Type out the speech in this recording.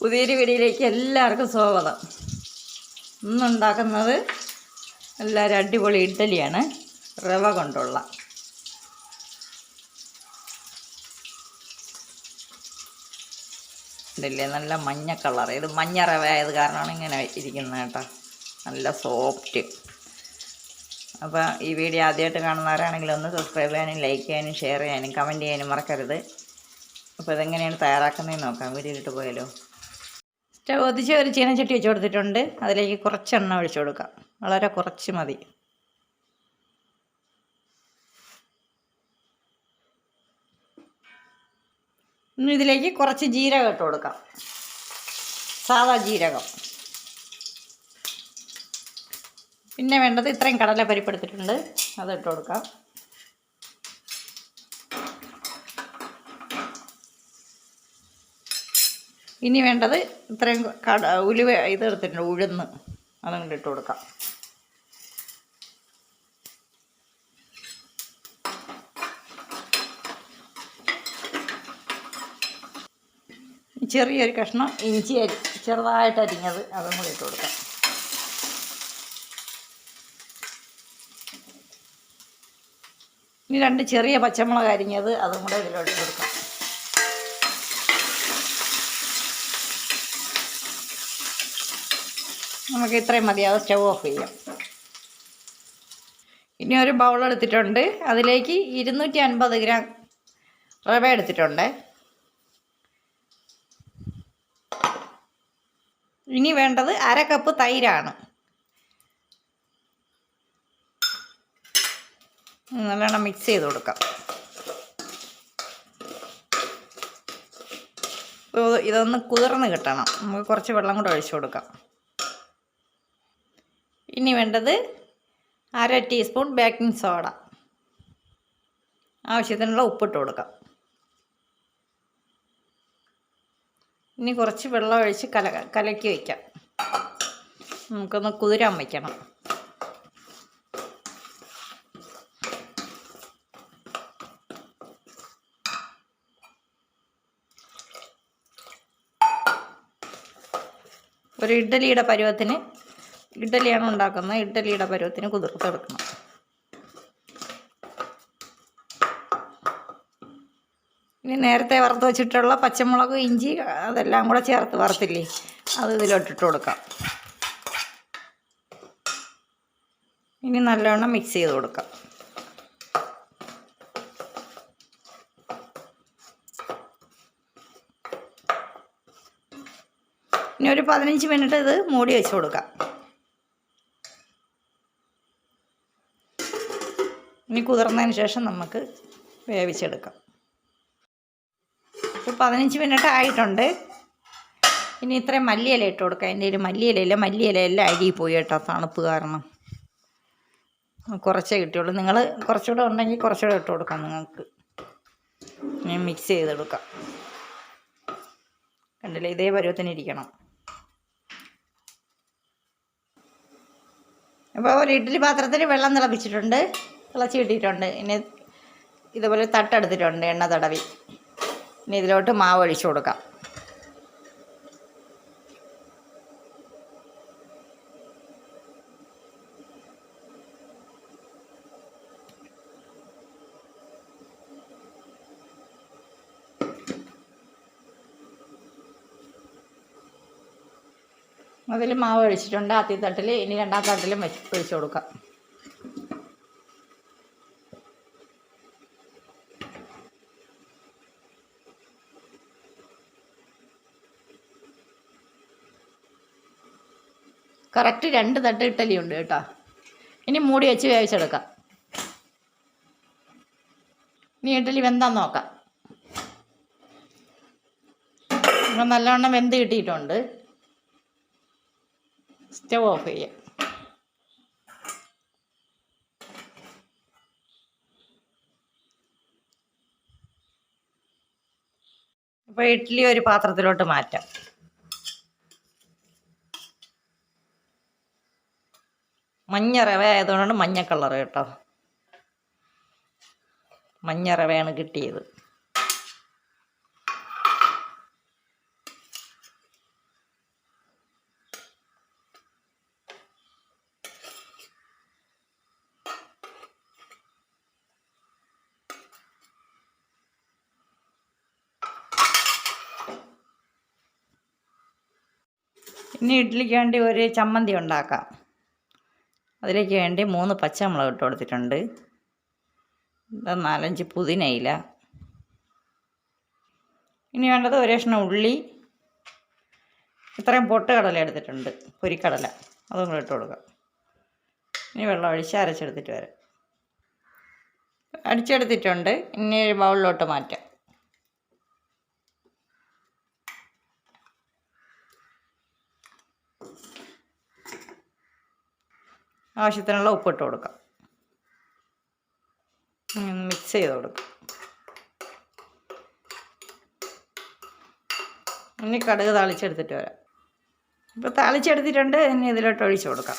പുതിയൊരു വീഡിയോയിലേക്ക് എല്ലാവർക്കും സ്വാഗതം. ഇന്നുണ്ടാക്കുന്നത് എല്ലാവരും അടിപൊളി ഇഡ്ഡലിയാണ്, റവ കൊണ്ടുള്ള. ഇഡ്ഡലി നല്ല മഞ്ഞ കളർ, ഇത് മഞ്ഞ റവ ആയത് കാരണമാണ് ഇങ്ങനെ ഇരിക്കുന്നത് കേട്ടോ, നല്ല സോഫ്റ്റ്. അപ്പോൾ ഈ വീഡിയോ ആദ്യമായിട്ട് കാണുന്നവരാണെങ്കിൽ ഒന്ന് സബ്സ്ക്രൈബ് ചെയ്യാനും ലൈക്ക് ചെയ്യാനും ഷെയർ ചെയ്യാനും കമൻറ്റ് ചെയ്യാനും മറക്കരുത്. അപ്പോൾ ഇതെങ്ങനെയാണ് തയ്യാറാക്കുന്നതെന്ന് നോക്കാം. വീഡിയോയിലിട്ട് പോയാലോ. സ്റ്റവ് കത്തിച്ച് ഒരു ചീനച്ചട്ടി വെച്ച് കൊടുത്തിട്ടുണ്ട്. അതിലേക്ക് കുറച്ച് എണ്ണ ഒഴിച്ചു കൊടുക്കാം, വളരെ കുറച്ച് മതി. ഇനി ഇതിലേക്ക് കുറച്ച് ജീരകം ഇട്ട് കൊടുക്കാം, സാദാ ജീരകം. പിന്നെ വേണ്ടത് ഇത്രയും കടലപ്പരിപ്പ് എടുത്തിട്ടുണ്ട്, അതിട്ട് കൊടുക്കാം. ഇനി വേണ്ടത് ഇത്രയും ഉലുവ ഇതെടുത്തിട്ടുണ്ട്, ഉഴുന്ന്, അതങ്ങോട്ട് ഇട്ട് കൊടുക്കാം. ചെറിയൊരു കഷ്ണം ഇഞ്ചി ചെറുതായിട്ട് അരിഞ്ഞത് അതും കൂടി ഇട്ട് കൊടുക്കാം. ഇനി 2 ചെറിയ പച്ചമുളക് അരിഞ്ഞത് അതും കൂടെ ഇതിലോട്ട് കൊടുക്കാം. നമുക്ക് ഇത്രയും മതിയാവും, സ്റ്റവ് ഓഫ് ചെയ്യാം. ഇനി ഒരു ബൗൾ എടുത്തിട്ടുണ്ട്, അതിലേക്ക് 250 ഗ്രാം റവ എടുത്തിട്ടുണ്ട്. ഇനി വേണ്ടത് 1/2 കപ്പ് തൈരാണ്. നല്ലോണം മിക്സ് ചെയ്ത് കൊടുക്കാം. ഇതൊന്ന് കുതിർന്ന് കിട്ടണം, നമുക്ക് കുറച്ച് വെള്ളം കൂടെ ഒഴിച്ചു കൊടുക്കാം. ഇനി വേണ്ടത് 1/2 ടീസ്പൂൺ ബേക്കിംഗ് സോഡ, ആവശ്യത്തിനുള്ള ഉപ്പിട്ട് കൊടുക്കാം. ഇനി കുറച്ച് വെള്ളം ഒഴിച്ച് കലക്കി വയ്ക്കാം. നമുക്കൊന്ന് കുതിരാൻ വയ്ക്കണം. ഒരു ഇഡ്ഡലിയുടെ പരുവത്തിന്, ഇഡ്ഡലിയാണ് ഉണ്ടാക്കുന്നത്, ഇഡ്ഡലിയുടെ പരുവത്തിന് കുതിർത്തെടുക്കണം. ഇനി നേരത്തെ വറുത്ത് വെച്ചിട്ടുള്ള പച്ചമുളക്, ഇഞ്ചി അതെല്ലാം കൂടെ ചേർത്ത് വറുത്തില്ലേ, അത് ഇതിലോട്ടിട്ട് കൊടുക്കാം. ഇനി നല്ലവണ്ണം മിക്സ് ചെയ്ത് കൊടുക്കാം. ഇനി ഒരു 15 മിനിറ്റ് ഇത് മൂടി വെച്ച് കൊടുക്കാം. ഇനി കുതിർന്നതിന് ശേഷം നമുക്ക് വേവിച്ചെടുക്കാം. ഇപ്പോൾ 15 മിനിറ്റ് ആയിട്ടുണ്ട്. ഇനി ഇത്രയും മല്ലിയില ഇട്ട് കൊടുക്കാം. എൻ്റെ ഒരു മല്ലിയിലയെല്ലാം അരി പോയി കേട്ടോ, തണുപ്പ് കാരണം കുറച്ചേ കിട്ടിയുള്ളൂ. നിങ്ങൾ കുറച്ചുകൂടെ ഉണ്ടെങ്കിൽ കുറച്ചുകൂടെ ഇട്ട് കൊടുക്കാം നിങ്ങൾക്ക്. ഇനി മിക്സ് ചെയ്തെടുക്കാം. കണ്ടില്ലേ, ഇതേ പരുവത്തിന് ഇരിക്കണം. അപ്പോൾ ഒരു ഇഡ്ഡലി പാത്രത്തിൽ വെള്ളം തിളച്ച് കിട്ടിയിട്ടുണ്ട്. ഇനി ഇതുപോലെ തട്ടെടുത്തിട്ടുണ്ട്, എണ്ണ തടവി. ഇനി ഇതിലോട്ട് മാവ് ഒഴിച്ചു കൊടുക്കാം. അതിൽ മാവ് ഒഴിച്ചിട്ടുണ്ട്, ആദ്യ തട്ടിൽ. ഇനി 2ാം തട്ടിലും ഒഴിച്ചു കൊടുക്കാം. കറക്റ്റ് 2 തട്ട് ഇഡ്ഡലി ഉണ്ട് കേട്ടോ. ഇനി മൂടി വെച്ച് വേവിച്ചെടുക്കാം. ഇനി ഇഡ്ഡലി വെന്താന്ന് നോക്കാം. അപ്പം നല്ലവണ്ണം വെന്ത് കിട്ടിയിട്ടുണ്ട്. സ്റ്റവ് ഓഫ് ചെയ്യാം. അപ്പോൾ ഇഡ്ഡലി ഒരു പാത്രത്തിലോട്ട് മാറ്റാം. മഞ്ഞ റവ ആയതുകൊണ്ടാണ് മഞ്ഞ കളർ കേട്ടോ, മഞ്ഞ റവയാണ് കിട്ടിയത്. ഇനി ഇഡ്ഡലിക്ക് വേണ്ടി ഒരു ചമ്മന്തി ഉണ്ടാക്കാം. അതിലേക്ക് വേണ്ടി 3 പച്ചമുളക് ഇട്ട് കൊടുത്തിട്ടുണ്ട്. 4-5 പുതിനയില. ഇനി വേണ്ടത് 1 കഷ്ണം ഉള്ളി. ഇത്രയും പൊട്ടുകടല എടുത്തിട്ടുണ്ട്, പൊരിക്കടല, അതും കൂടെ ഇട്ട് കൊടുക്കാം. ഇനി വെള്ളം ഒഴിച്ച് അരച്ചെടുത്തിട്ട് വരാം. അടിച്ചെടുത്തിട്ടുണ്ട്. ഇനി ഒരു ബൗളിലോട്ട് മാറ്റാം. ആവശ്യത്തിനുള്ള ഉപ്പിട്ട് കൊടുക്കാം. മിക്സ് ചെയ്ത് കൊടുക്കാം. ഇനി കടുക് താളിച്ചെടുത്തിട്ട് വരാം. ഇപ്പോൾ താളിച്ചെടുത്തിട്ടുണ്ട്. ഇനി ഇതിലോട്ട് ഒഴിച്ച് കൊടുക്കാം.